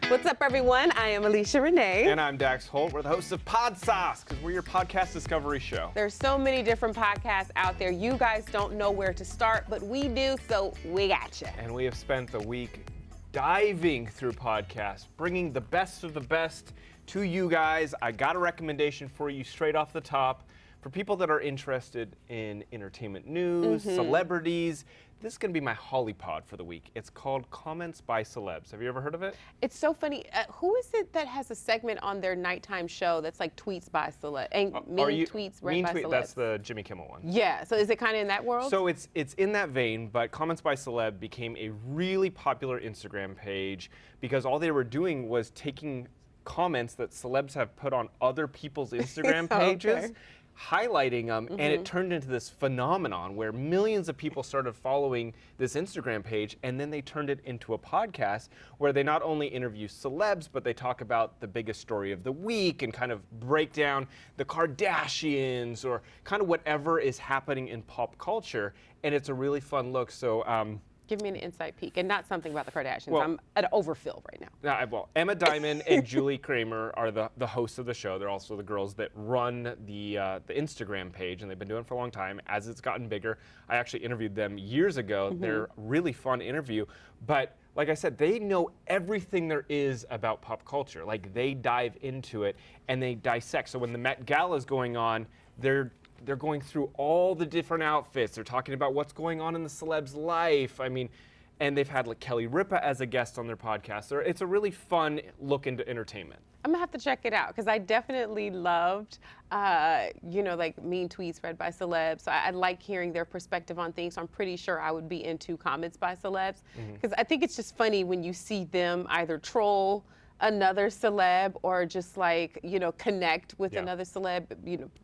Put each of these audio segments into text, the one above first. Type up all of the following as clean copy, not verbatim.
What's up, everyone? I am Alicia Renee. And I'm Dax Holt. We're the hosts of Podsauce, because we're your podcast discovery show. There's so many different podcasts out there. You guys don't know where to start, but we do, so we got you. And we have spent the week diving through podcasts, bringing the best of the best to you guys. I got a recommendation for you straight off the top. For people that are interested in entertainment news, celebrities, this is going to be my Hollypod for the week. It's called Comments by Celebs. Have you ever heard of it? It's so funny. Who is it that has a segment on their nighttime show that's like tweets by celebs? Tweets read by celebs? That's the Jimmy Kimmel one. Yeah. So is it kind of in that world? So it's in that vein, but Comments by Celeb became a really popular Instagram page because all they were doing was taking comments that celebs have put on other people's Instagram pages, highlighting them, and it turned into this phenomenon where millions of people started following this Instagram page, and then they turned it into a podcast where they not only interview celebs, but they talk about the biggest story of the week and kind of break down the Kardashians or kind of whatever is happening in pop culture, and it's a really fun look. So give me an inside peek, and not something about the Kardashians. Well, I'm at overfill right now. Well, Emma Diamond and Julie Kramer are the hosts of the show. They're also the girls that run the Instagram page, and they've been doing it for a long time. As it's gotten bigger, I actually interviewed them years ago. They're a really fun interview, but like I said, they know everything there is about pop culture. Like, they dive into it and they dissect. So when the Met Gala is going on, they're going through all the different outfits. They're talking about what's going on in the celeb's life. I mean, and they've had like Kelly Ripa as a guest on their podcast. It's a really fun look into entertainment. I'm gonna have to check it out because I definitely loved, like mean tweets read by celebs. So I like hearing their perspective on things. So I'm pretty sure I would be into comments by celebs because I think it's just funny when you see them either troll another celeb or just connect with another celeb,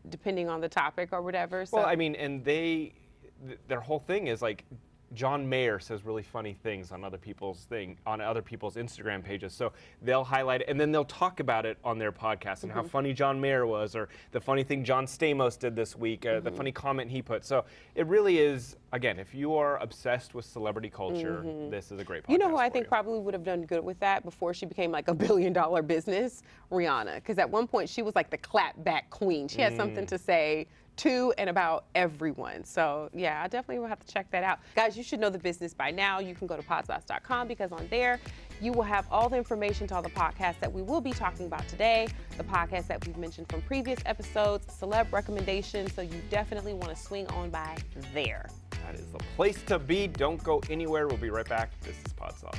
depending on the topic or whatever. So. Well, I mean, and their whole thing is like, John Mayer says really funny things on other people's Instagram pages. So they'll highlight it and then they'll talk about it on their podcast and how funny John Mayer was, or the funny thing John Stamos did this week, the funny comment he put. So it really is, again, if you are obsessed with celebrity culture, this is a great podcast. You know who I think probably would have done good with that before she became like $1 billion business? Rihanna. Because at one point she was like the clapback queen. She had something to say to and about everyone. So yeah, I definitely will have to check that out. Guys, you should know the business by now. You can go to podsauce.com because on there you will have all the information to all the podcasts that we will be talking about today, the podcasts that we've mentioned from previous episodes, celeb recommendations, so you definitely want to swing on by there. That is the place to be. Don't go anywhere. We'll be right back. This is Podsauce.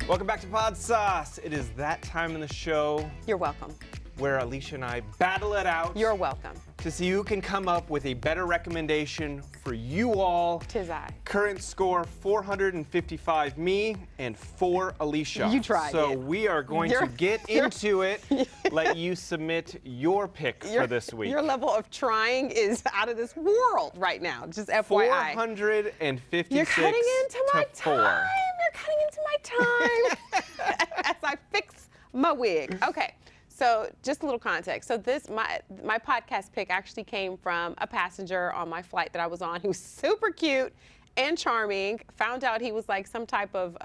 Welcome back to Podsauce. It is that time in the show. You're welcome. Where Alicia and I battle it out. You're welcome. To see who can come up with a better recommendation for you all. 'Tis I. Current score 455 me and 4 Alicia. You tried So it. we are going to get into it. Let you submit your pick for this week. Your level of trying is out of this world right now. Just FYI. 456 You're cutting into my to 4. time. You're cutting into my time as I fix my wig. Okay. So just a little context. So my podcast pick actually came from a passenger on my flight that I was on. He was super cute and charming. Found out he was like some type of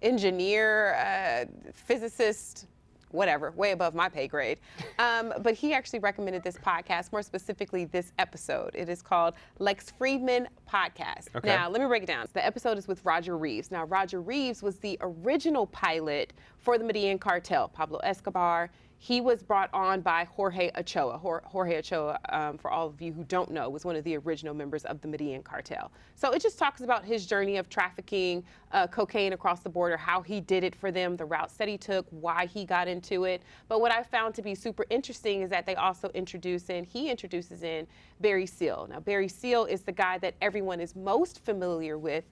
engineer, physicist, whatever, way above my pay grade. But he actually recommended this podcast, more specifically this episode. It is called Lex Fridman Podcast. Okay. Now, let me break it down. The episode is with Roger Reeves. Now, Roger Reeves was the original pilot for the Medellin cartel, Pablo Escobar. He was brought on by Jorge Ochoa. Jorge Ochoa, for all of you who don't know, was one of the original members of the Medellin cartel. So it just talks about his journey of trafficking cocaine across the border, how he did it for them, the routes that he took, why he got into it. But what I found to be super interesting is that they also he introduces in Barry Seal. Now, Barry Seal is the guy that everyone is most familiar with.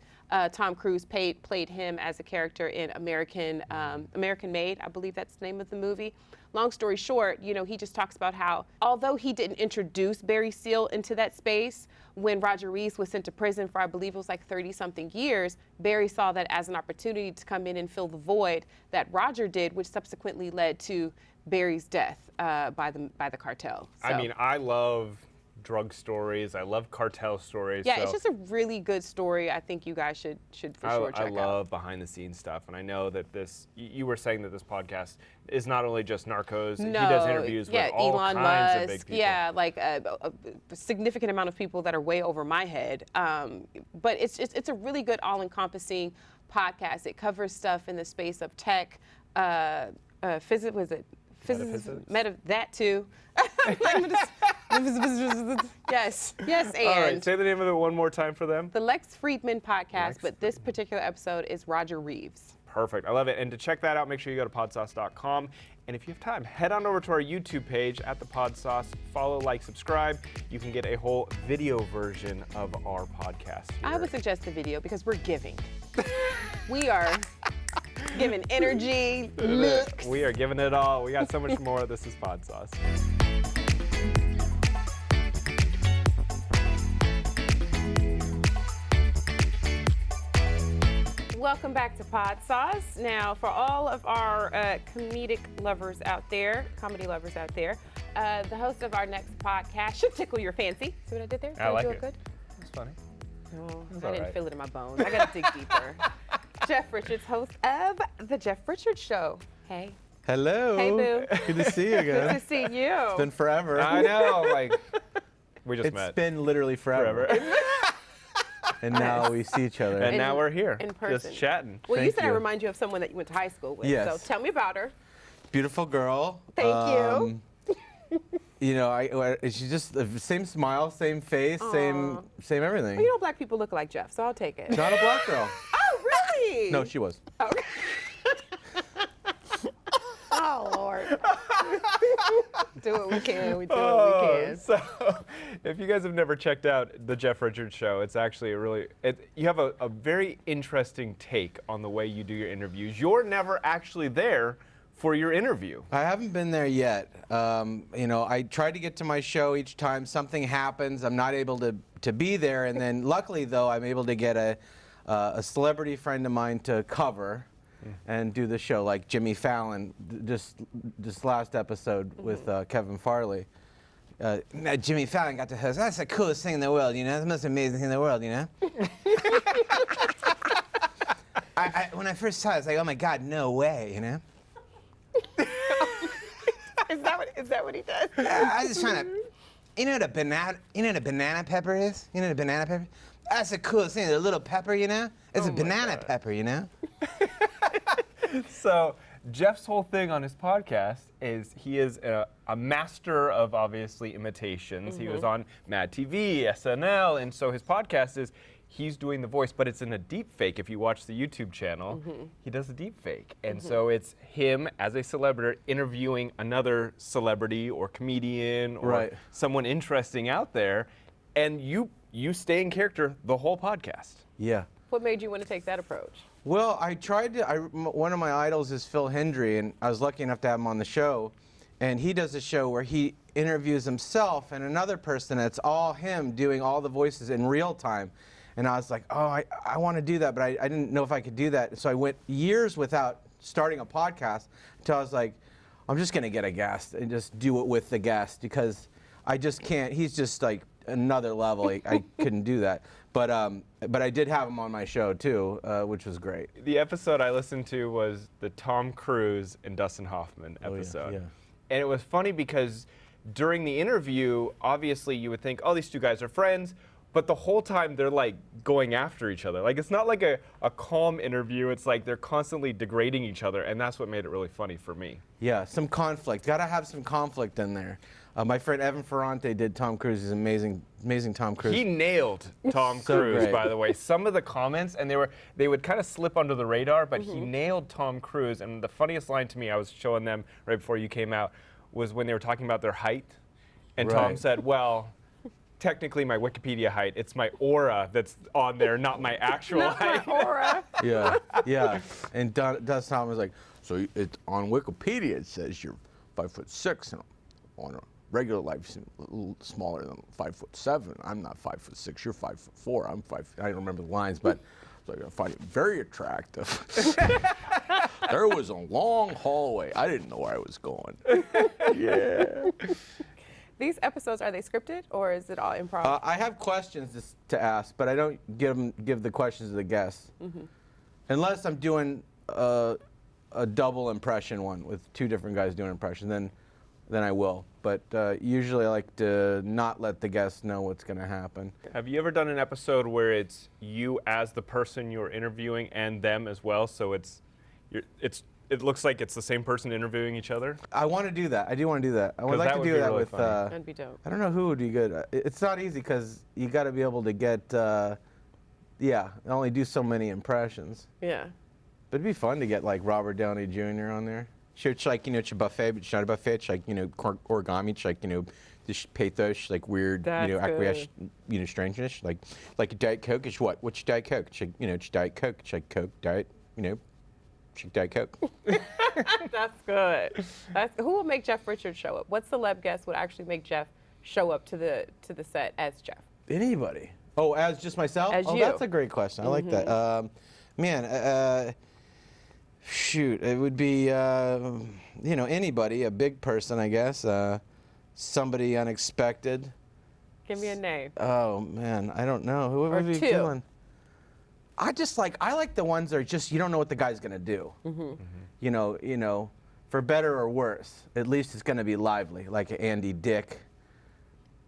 Tom Cruise played him as a character in American Made, I believe that's the name of the movie. Long story short, he just talks about how, although he didn't introduce Barry Seal into that space, when Roger Reeves was sent to prison for, I believe it was like 30-something years, Barry saw that as an opportunity to come in and fill the void that Roger did, which subsequently led to Barry's death by the cartel. So. I mean, I love drug stories. I love cartel stories. Yeah, so it's just a really good story. I think you guys should for sure check out. I love behind the scenes stuff, and I know that you were saying that this podcast is not only just Narcos. No, he does interviews with all Elon kinds Musk, of big people. Yeah, like a significant amount of people that are way over my head. But it's a really good all-encompassing podcast. It covers stuff in the space of tech, physics. Was it? Physics, that too. Yes, and. All right, say the name of it one more time for them. The Lex Friedman podcast, but this particular episode is Roger Reeves. Perfect, I love it. And to check that out, make sure you go to podsauce.com. And if you have time, head on over to our YouTube page at the Podsauce. Follow, like, subscribe. You can get a whole video version of our podcast here. I would suggest the video because we're giving. We are giving energy, looks. We are giving it all. We got so much more. This is Podsauce. Welcome back to Podsauce. Now, for all of our comedic lovers out there, comedy lovers out there, the host of our next podcast should tickle your fancy. See what I did there? Did I like do it. Good? It's funny. No, It's I all didn't right. feel it in my bones. I gotta dig deeper. Jeff Richards, host of The Jeff Richards Show. Hey. Hello. Hey, boo. Good to see you again. Good to see you. It's been forever. I know, like, we just It's met. been literally forever. And now we see each other. And now we're here, in person. just chatting. Well, you Thank said I you. remind you of someone that you went to high school with. Yes. So tell me about her. Beautiful girl. Thank you. You know, she's just the same smile, same face, same everything. Well, you know, black people look like Jeff, so I'll take it. Not a black girl. Oh, really? No, she was. Okay. Oh, Lord. Do what we can. We do what we can. So, if you guys have never checked out the Jeff Richards Show, it's actually you have a very interesting take on the way you do your interviews. You're never actually there for your interview. I haven't been there yet. You know, I tried to get to my show each time. Something happens. I'm not able to be there. And then luckily, though, I'm able to get a celebrity friend of mine to cover and do the show, like Jimmy Fallon, this last episode with Kevin Farley. Jimmy Fallon got to host. That's the coolest thing in the world, you know? That's the most amazing thing in the world, you know? When I first saw it, I was like, oh my God, no way, you know? Is that what he does? I was just trying to, you know what a banana pepper is? You know what a banana pepper is? That's the coolest thing, the little pepper, you know? It's a banana pepper, you know? So, Jeff's whole thing on his podcast is he is a master of, obviously, imitations. He was on Mad TV, SNL, and so his podcast is he's doing the voice, but it's in a deep fake. If you watch the YouTube channel, he does a deep fake. And so it's him as a celebrity interviewing another celebrity or comedian or someone interesting out there, and you stay in character the whole podcast. Yeah. What made you want to take that approach? Well, I tried to, one of my idols is Phil Hendry, and I was lucky enough to have him on the show. And he does a show where he interviews himself and another person that's all him doing all the voices in real time. And I was like, oh, I want to do that, but I didn't know if I could do that. So I went years without starting a podcast until I was like, I'm just going to get a guest and just do it with the guest because I just can't. He's just like another level. I couldn't do that. But I did have him on my show too, which was great. The episode I listened to was the Tom Cruise and Dustin Hoffman episode. Yeah. And it was funny because during the interview, obviously you would think, oh, these two guys are friends. But the whole time they're like going after each other. Like it's not like a calm interview. It's like they're constantly degrading each other. And that's what made it really funny for me. Yeah, some conflict. Got to have some conflict in there. My friend Evan Ferrante did Tom Cruise. He's amazing Tom Cruise. He nailed Tom So Cruise, great. by the way. Some of the comments, and they would kind of slip under the radar, but he nailed Tom Cruise. And the funniest line to me, I was showing them right before you came out, was when they were talking about their height. And Tom Right. said, well, technically my Wikipedia height, it's my aura that's on there, not my actual height. Aura. Yeah. And Dustin Hoffman was like, so it's on Wikipedia it says you're 5'6", and on a regular life a little smaller than 5'7". I'm not 5'6". You're 5'4". I'm 5. I don't remember the lines, but I was like, I find it very attractive. There was a long hallway. I didn't know where I was going. Yeah. These episodes, are they scripted or is it all improv? I have questions to ask, but I don't give the questions to the guests. Unless I'm doing a double impression one with two different guys doing impression, then I will. But usually I like to not let the guests know what's going to happen. Have you ever done an episode where it's you as the person you're interviewing and them as well? So it looks like it's the same person interviewing each other? I want to do that. I do want to do that. I would 'Cause like that to would do be that really with. funny. That'd be dope. I don't know who would be good. It's not easy because you got to be able to get. Only do so many impressions. Yeah. But it'd be fun to get like Robert Downey Jr. on there. Sure, it's like, it's a buffet, but it's not a buffet. It's like, origami. It's like, this pathos, like weird, That's acquiesce, strangeness. Like a Diet Coke is what? What's your Diet Coke? It's like, it's Diet Coke. It's like Coke, Diet, it's like Diet Coke. That's good. Who will make Jeff Richards show up? What celeb guest would actually make Jeff show up to the set as Jeff? Anybody. Oh, as just myself? As you. That's a great question. I like that. Shoot, it would be, anybody, a big person, I guess. Somebody unexpected. Give me a name. Oh, man, I don't know. Who Or would be two. feeling? I like the ones that are just, you don't know what the guy's going to do. For better or worse, at least it's going to be lively, like Andy Dick.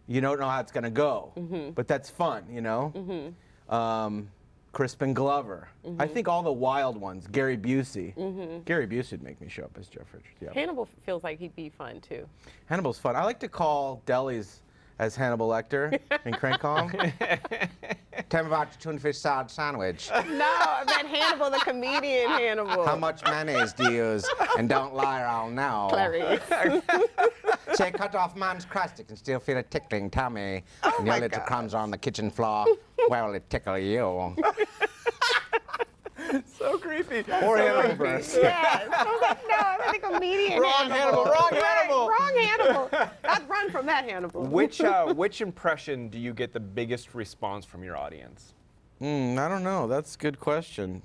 You don't know how it's going to go, but that's fun, Crispin Glover. I think all the wild ones. Gary Busey. Gary Busey would make me show up as Jeff Richards. Yeah. Hannibal feels like he'd be fun too. Hannibal's fun. I like to call delis as Hannibal Lecter and crank call him. Tell me about your tuna fish salad sandwich. No, I meant Hannibal, the comedian Hannibal. How much mayonnaise do you use? And don't lie, I'll know. Clarice. Say, cut off man's crust, you can still feel it tickling tummy. And your my little God. crumbs on the kitchen floor. Well, it tickle you. So creepy. Or Hannibal burst. Yes. I was like, no, I think comedian Wrong Hannibal, wrong Hannibal. Wrong Hannibal. I'd run from that Hannibal. Which impression do you get the biggest response from your audience? I don't know. That's a good question.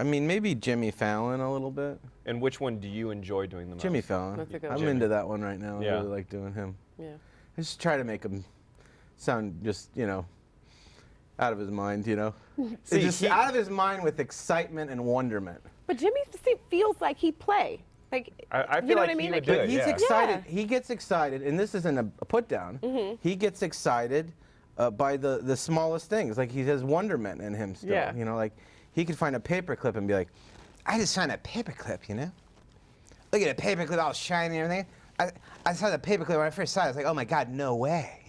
Maybe Jimmy Fallon a little bit. And which one do you enjoy doing the most? Jimmy Fallon. That's a good I'm one. into that one right now. Yeah. I really like doing him. Yeah. I just try to make him sound just, out of his mind, See, just out of his mind with excitement and wonderment. But Jimmy feels like he'd play. Like, I feel you know like what I mean? he would Like, do But it, he's yeah. excited. Yeah. He gets excited, and this isn't a put down. He gets excited by the smallest things. Like he has wonderment in him still. Yeah. Like he could find a paper clip and be like, I just found a paper clip, Look at a paper clip all shiny and everything. I saw the paper clip when I first saw it. I was like, oh my God, no way.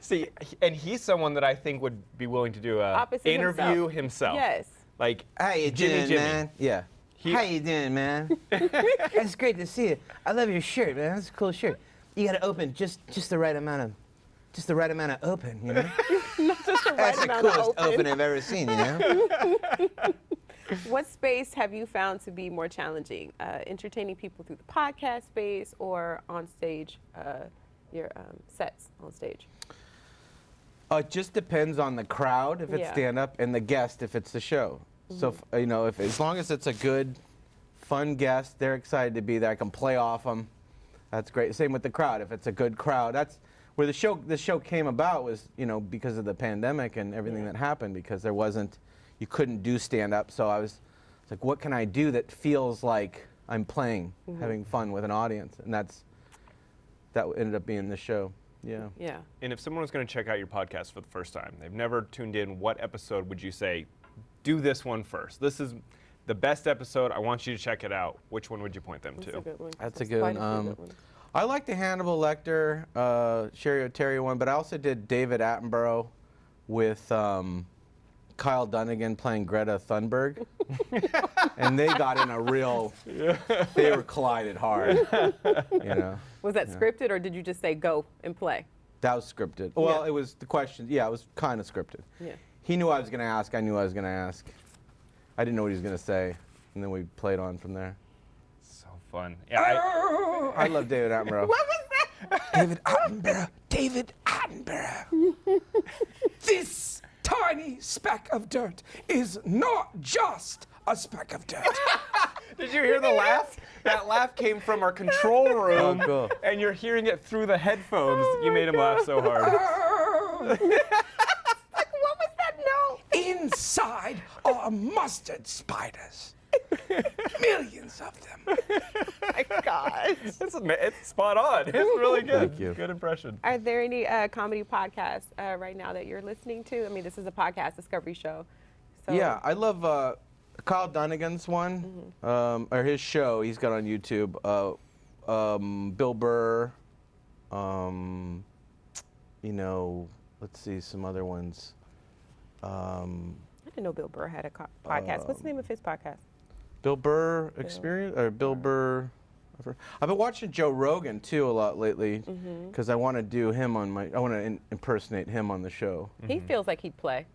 See, and he's someone that I think would be willing to do a Opposite interview himself. himself. Yes. Like, How you Jimmy, doing, man? Yeah. How you doing, man? It's great to see you. I love your shirt, man. That's a cool shirt. You got to open just the right amount of open, Not just the right That's the amount of coolest open. open I've ever seen, What space have you found to be more challenging? Entertaining people through the podcast space or on stage, your sets on stage? It just depends on the crowd if it's Yeah. stand-up and the guest if it's the show. So, if as long as it's a good, fun guest, they're excited to be there. I can play off them. That's great. Same with the crowd. If it's a good crowd, that's where the show came about was, because of the pandemic and everything that happened because you couldn't do stand-up. So I was like, what can I do that feels like I'm playing, having fun with an audience? And that ended up being the show. Yeah. Yeah. and if someone was going to check out your podcast for the first time, they've never tuned in, what episode would you say, do this one first? This is the best episode. I want you to check it out. Which one would you point them That's to? a good one. That's a There's good quite one. a few good ones. I like the Hannibal Lecter, Sherry O'Terry one, but I also did David Attenborough with Kyle Dunnigan playing Greta Thunberg. And they got in a real, they were collided hard, Was that scripted or did you just say go and play? That was scripted. Well, Yeah. it was the question, it was kind of scripted. Yeah. He knew I was going to ask, I knew I was going to ask. I didn't know what he was going to say, and then we played on from there. So fun. Yeah, I love David Attenborough. What was that? David Attenborough. This tiny speck of dirt is not just a speck of dirt. Did you hear the laugh? That laugh came from our control room, cool. and you're hearing it through the headphones. You made him laugh so hard. Like, what was that note? Inside are mustard spiders. Millions of them. My gosh. It's spot on. It's really good. Thank you. Good impression. Are there any comedy podcasts right now that you're listening to? I mean, this is a podcast discovery show. So. Yeah, I love Kyle Dunnigan's one, or his show he's got on YouTube. Bill Burr, let's see, some other ones. I didn't know Bill Burr had a podcast. What's the name of his podcast? Bill Burr Experience, or Bill Burr. I've been watching Joe Rogan too a lot lately because I want to do him on my. I want to impersonate him on the show. He feels like he'd play.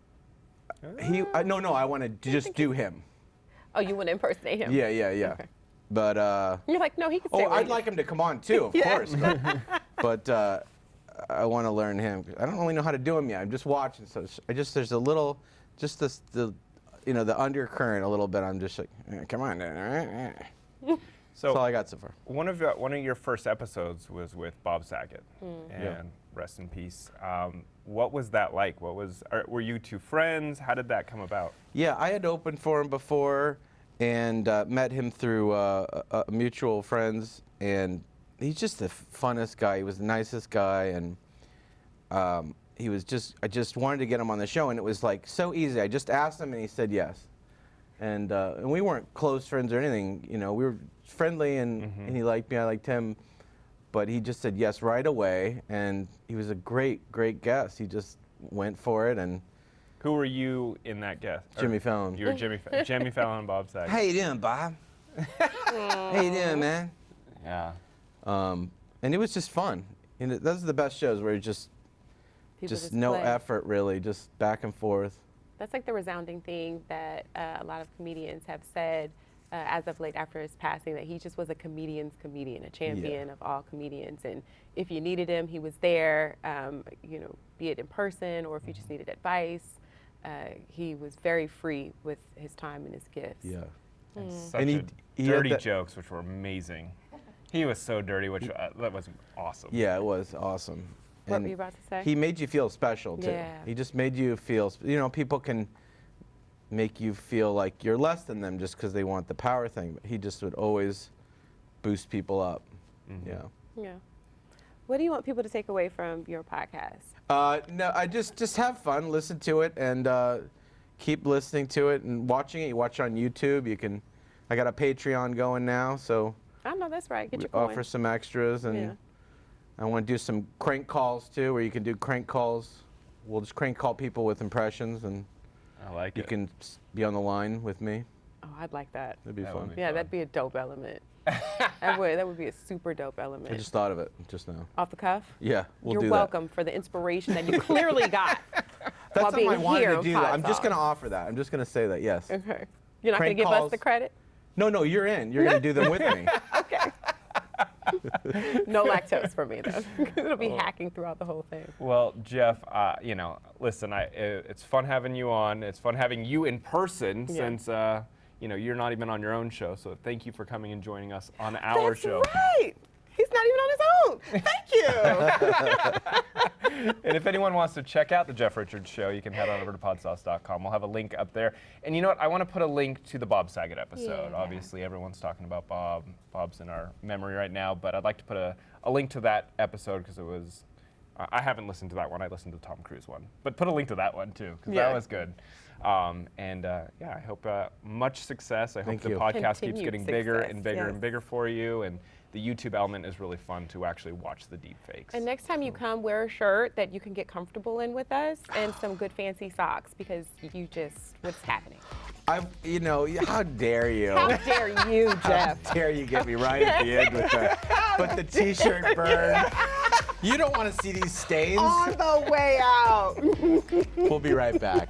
No, I want to just do him. Oh, you want to impersonate him? Yeah. Okay. But You're like, no, he can stay. I'd like him to come on too, of Yeah. course. But I want to learn him. I don't really know how to do him yet. I'm just watching, so there's a little, the undercurrent a little bit. I'm just like, come on, all right. So That's all I got so far. one of your first episodes was with Bob Saget, and rest in peace. What was that like? Were you two friends? How did that come about? Yeah, I had opened for him before, and met him through mutual friends, and he's just the funnest guy. He was the nicest guy, and I just wanted to get him on the show, and it was like so easy. I just asked him, and he said yes. And we weren't close friends or anything. We were friendly, and he liked me. I liked him. But he just said yes right away, and he was a great, great guest. He just went for it, and Who were you in that guest? Jimmy Fallon. You were Jimmy Fallon and Bob Saget. How you doing, Bob? How you doing, man? Yeah. And it was just fun. Those are the best shows where you just no play. effort, really, just back and forth. That's like the resounding thing that a lot of comedians have said as of late after his passing, that he just was a comedian's comedian, a champion of all comedians. And if you needed him, he was there, be it in person or if you just needed advice. He was very free with his time and his gifts. Yeah. Such And he had dirty that- jokes, which were amazing. He was so dirty, which that was awesome. Yeah, it was awesome. What And were you about to say? he made you feel special, too. Yeah. He just made you feel, people can make you feel like you're less than them just because they want the power thing. But he just would always boost people up. Yeah. Yeah. What do you want people to take away from your podcast? No, I just have fun, listen to it, and keep listening to it and watching it. You watch it on YouTube. I got a Patreon going now, so I know that's right. Get we your coin. offer some extras, and Yeah. I want to do some crank calls too, where you can do crank calls. We'll just crank call people with impressions, and I like you it. can be on the line with me. Oh, I'd like that. That'd be That fun. would be Yeah, fun. that'd be a dope element. That would be a super dope element. I just thought of it just now. Off the cuff? Yeah, we'll You're do welcome for the inspiration that you clearly got that. while That's being something I wanted here to on do. I'm just Podsauce. going to offer that. I'm just going to say that. Yes. Okay. You're not going to Crank give us calls. the credit? No, you're in. You're going to do them with me. Okay. No lactose for me, though. It'll be hacking throughout the whole thing. Well, Jeff, listen, it's fun having you on. It's fun having you in person since, you're not even on your own show. So thank you for coming and joining us on our That's show. right. He's not even on his own. Thank you. And if anyone wants to check out the Jeff Richards Show, you can head on over to podsauce.com. We'll have a link up there. And you know what? I want to put a link to the Bob Saget episode. Yeah. Obviously, everyone's talking about Bob. Bob's in our memory right now. But I'd like to put a link to that episode because it was... I haven't listened to that one. I listened to the Tom Cruise one. But put a link to that one, too, because that was good. I hope much success. I hope Thank the you. podcast keeps Continued getting bigger success, and bigger yes. and bigger for you. And the YouTube element is really fun to actually watch the deep fakes. And next time you come, wear a shirt that you can get comfortable in with us and some good fancy socks because what's happening? How dare you? How dare you, Jeff? How dare you get me right at the end with the t-shirt burn? You don't want to see these stains. On the way out. We'll be right back.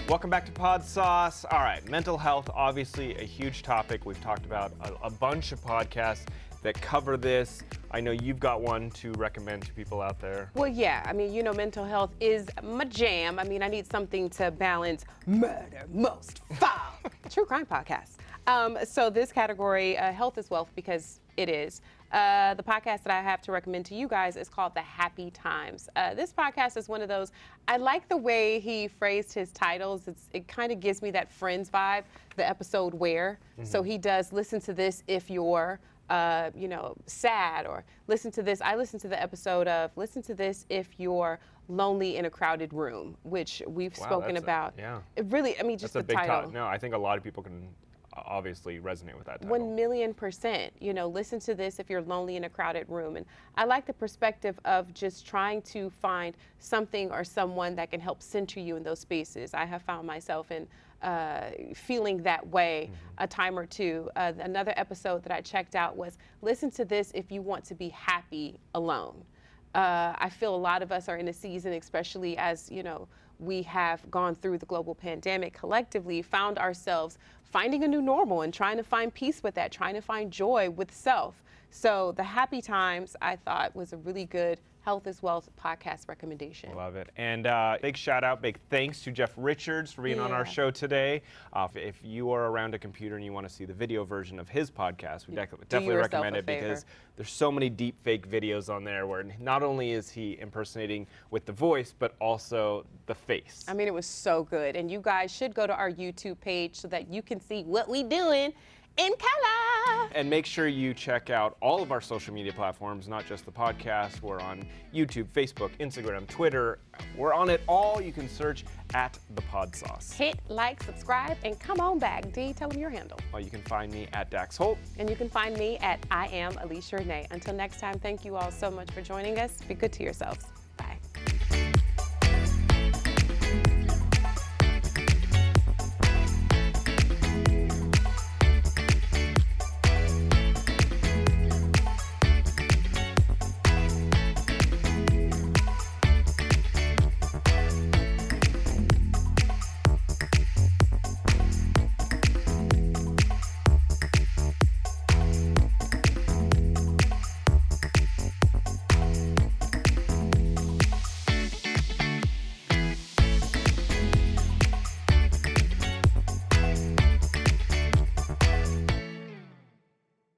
Welcome back to Podsauce. All right, mental health, obviously a huge topic. We've talked about a bunch of podcasts that cover this. I know you've got one to recommend to people out there. Well, yeah, I mean, you know, mental health is my jam. I mean, I need something to balance murder, most foul. True crime podcast. So this category, health is wealth, because it is. The podcast that I have to recommend to you guys is called The Happy Times. This podcast is one of those, I like the way he phrased his titles. It kind of gives me that Friends vibe, the episode Where. So he does listen to this if you're, you know, sad, or listen to this. I listened to the episode of listen to this if you're lonely in a crowded room, which we've spoken about. Yeah. It really, I mean, just That's a the big title. No, I think a lot of people can obviously resonate with that title. 1,000,000%. You know, listen to this if you're lonely in a crowded room. And I like the perspective of just trying to find something or someone that can help center you in those spaces. I have found myself in feeling that way a time or two. Another episode that I checked out was listen to this if you want to be happy alone. I feel a lot of us are in a season, especially as, you know, we have gone through the global pandemic collectively, found ourselves finding a new normal and trying to find peace with that, trying to find joy with self. So The Happy Times, I thought, was a really good Health is Wealth podcast recommendation. Love it. And big shout out, big thanks to Jeff Richards for being on our show today. If you are around a computer and you want to see the video version of his podcast, we definitely recommend it, because there's so many deep fake videos on there where not only is he impersonating with the voice, but also the face. I mean, it was so good. And you guys should go to our YouTube page so that you can see what we doing in color. And make sure you check out all of our social media platforms, not just the podcast. We're on YouTube, Facebook, Instagram, Twitter. We're on it all. You can search at the Podsauce. Hit like, subscribe, and come on back. D, tell them your handle. You can find me at Dax Holt. And you can find me at I am Alicia Renee. Until next time, thank you all so much for joining us. Be good to yourselves.